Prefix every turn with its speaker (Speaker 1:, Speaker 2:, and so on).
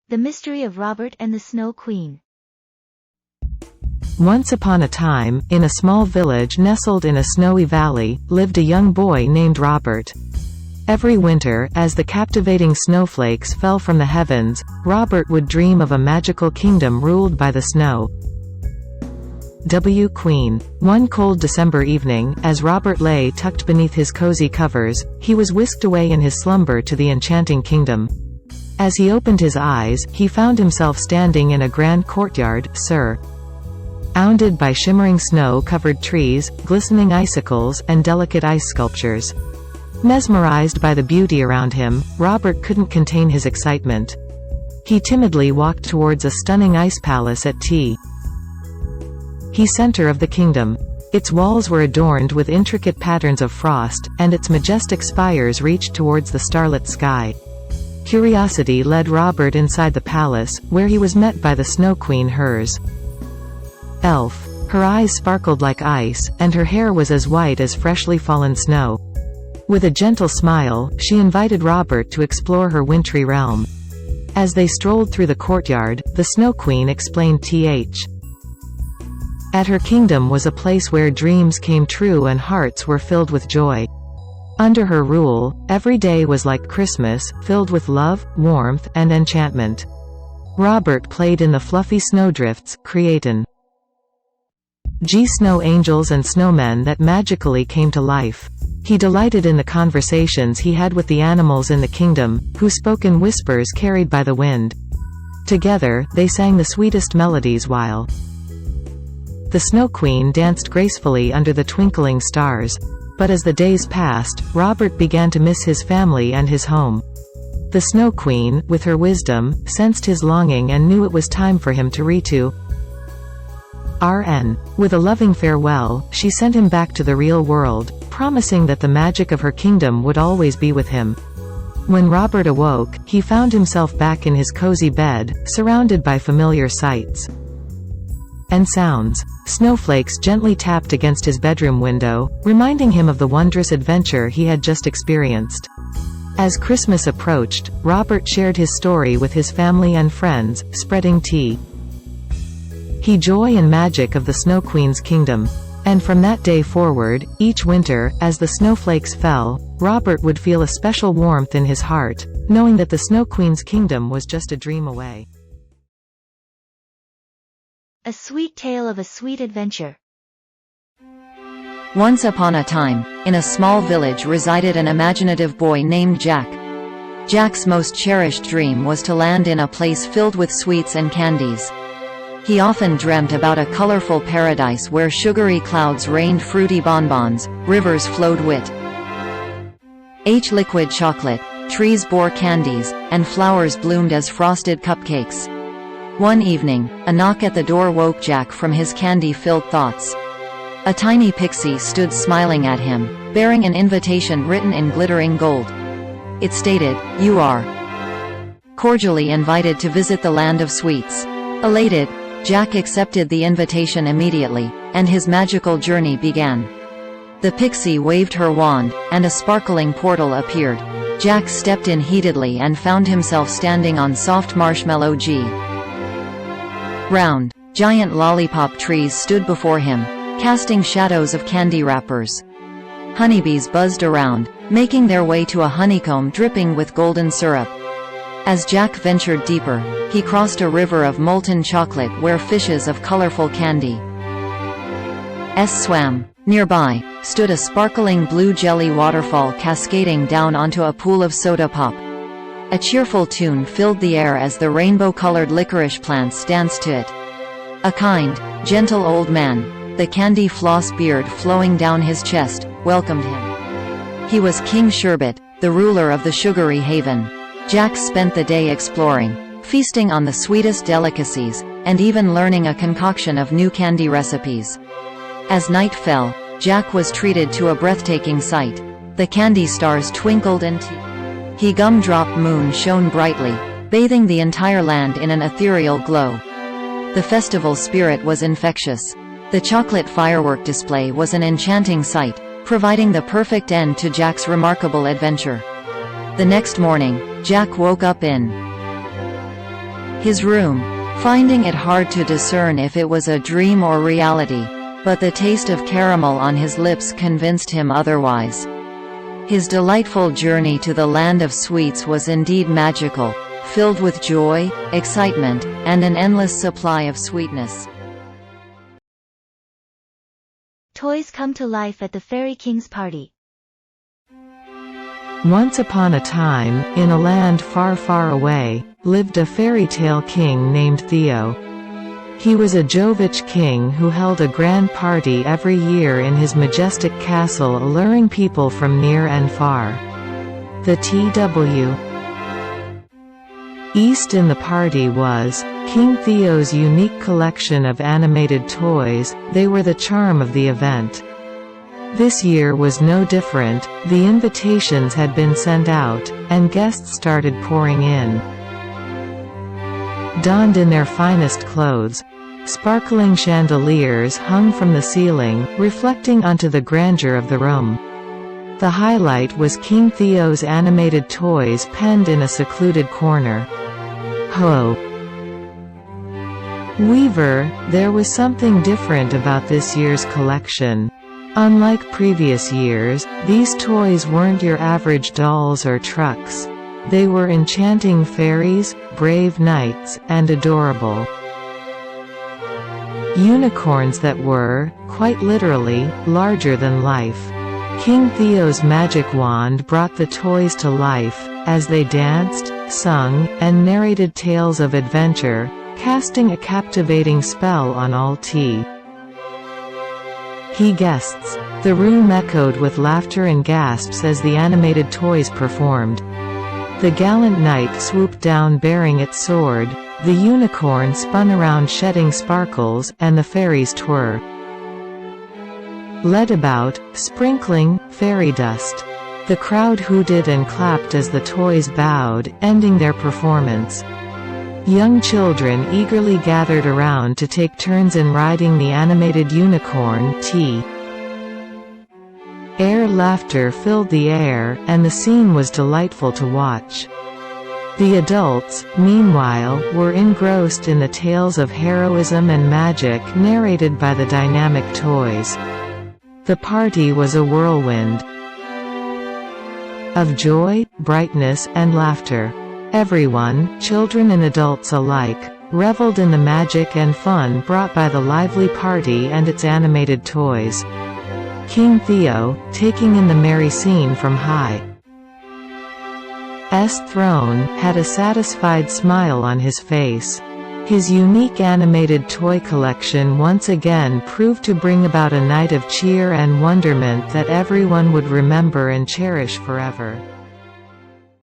Speaker 1: The Mystery of Robert and the Snow Queen.
Speaker 2: Once upon a time, in a small village nestled in a snowy valley, lived a young boy named Robert. Every winter, as the captivating snowflakes fell from the heavens, Robert would dream of a magical kingdom ruled by the snow. Queen. One cold December evening, as Robert lay tucked beneath his cozy covers, he was whisked away in his slumber to the enchanting kingdom. As he opened his eyes, he found himself standing in a grand courtyard, surrounded by shimmering snow-covered trees, glistening icicles, and delicate ice sculptures. Mesmerized by the beauty around him, Robert couldn't contain his excitement. He timidly walked towards a stunning ice palace at the center of the kingdom. Its walls were adorned with intricate patterns of frost, and its majestic spires reached towards the starlit sky. Curiosity led Robert inside the palace, where he was met by the Snow Queen, hers elf. Her eyes sparkled like ice, and her hair was as white as freshly fallen snow. With a gentle smile, she invited Robert to explore her wintry realm. As they strolled through the courtyard, the Snow Queen explained at her kingdom was a place where dreams came true and hearts were filled with joy. Under her rule, every day was like Christmas, filled with love, warmth, and enchantment. Robert played in the fluffy snowdrifts, creating snow angels and snowmen that magically came to life. He delighted in the conversations he had with the animals in the kingdom, who spoke in whispers carried by the wind. Together, they sang the sweetest melodies while the Snow Queen danced gracefully under the twinkling stars. But as the days passed, Robert began to miss his family and his home. The Snow Queen, with her wisdom, sensed his longing and knew it was time for him to return. With a loving farewell, she sent him back to the real world, promising that the magic of her kingdom would always be with him. When Robert awoke, he found himself back in his cozy bed, surrounded by familiar sights and sounds. Snowflakes gently tapped against his bedroom window, reminding him of the wondrous adventure he had just experienced. As Christmas approached, Robert shared his story with his family and friends, spreading the joy and magic of the Snow Queen's kingdom. And from that day forward, each winter, as the snowflakes fell, Robert would feel a special warmth in his heart, knowing that the Snow Queen's kingdom was just a dream away.
Speaker 1: A sweet tale of a sweet adventure.
Speaker 3: Once upon a time, in a small village resided an imaginative boy named Jack. Jack's most cherished dream was to land in a place filled with sweets and candies. He often dreamt about a colorful paradise where sugary clouds rained fruity bonbons, rivers flowed liquid chocolate, trees bore candies, and flowers bloomed as frosted cupcakes. One evening, a knock at the door woke Jack from his candy-filled thoughts. A tiny pixie stood smiling at him, bearing an invitation written in glittering gold. It stated, "You are cordially invited to visit the land of sweets." Elated, Jack accepted the invitation immediately, and his magical journey began. The pixie waved her wand, and a sparkling portal appeared. Jack stepped in heatedly and found himself standing on soft marshmallow round, giant lollipop trees stood before him, casting shadows of candy wrappers. Honeybees buzzed around, making their way to a honeycomb dripping with golden syrup. As Jack ventured deeper, he crossed a river of molten chocolate where fishes of colorful candy swam. Nearby, stood a sparkling blue jelly waterfall cascading down onto a pool of soda pop. A cheerful tune filled the air as the rainbow-colored licorice plants danced to it. A kind, gentle old man, the candy floss beard flowing down his chest, welcomed him. He was King Sherbet, the ruler of the sugary haven. Jack spent the day exploring, feasting on the sweetest delicacies, and even learning a concoction of new candy recipes. As night fell, Jack was treated to a breathtaking sight. The candy stars twinkled and the gumdrop moon shone brightly, bathing the entire land in an ethereal glow. The festival spirit was infectious. The chocolate firework display was an enchanting sight, providing the perfect end to Jack's remarkable adventure. The next morning, Jack woke up in his room, finding it hard to discern if it was a dream or reality, but the taste of caramel on his lips convinced him otherwise. His delightful journey to the land of sweets was indeed magical, filled with joy, excitement, and an endless supply of sweetness.
Speaker 1: Toys come to life at the Fairy King's party.
Speaker 2: Once upon a time, in a land far, far away, lived a fairy tale king named Theo. He was a Jovich king who held a grand party every year in his majestic castle, alluring people from near and far. The T.W. East in the party was King Theo's unique collection of animated toys. They were the charm of the event. This year was no different. The invitations had been sent out, and guests started pouring in. Donned in their finest clothes, sparkling chandeliers hung from the ceiling, reflecting onto the grandeur of the room. The highlight was King Theo's animated toys penned in a secluded corner. Ho! Weaver, there was something different about this year's collection. Unlike previous years, these toys weren't your average dolls or trucks. They were enchanting fairies, brave knights, and adorable unicorns that were, quite literally, larger than life. King Theo's magic wand brought the toys to life, as they danced, sung, and narrated tales of adventure, casting a captivating spell on all He guests. The room echoed with laughter and gasps as the animated toys performed. The gallant knight swooped down bearing its sword, the unicorn spun around shedding sparkles, and the fairies led about, sprinkling fairy dust. The crowd hooted and clapped as the toys bowed, ending their performance. Young children eagerly gathered around to take turns in riding the animated unicorn. Air laughter filled the air, and the scene was delightful to watch. The adults, meanwhile, were engrossed in the tales of heroism and magic narrated by the dynamic toys. The party was a whirlwind of joy, brightness, and laughter. Everyone, children and adults alike, reveled in the magic and fun brought by the lively party and its animated toys. King Theo, taking in the merry scene from high throne, had a satisfied smile on his face. His unique animated toy collection once again proved to bring about a night of cheer and wonderment that everyone would remember and cherish forever.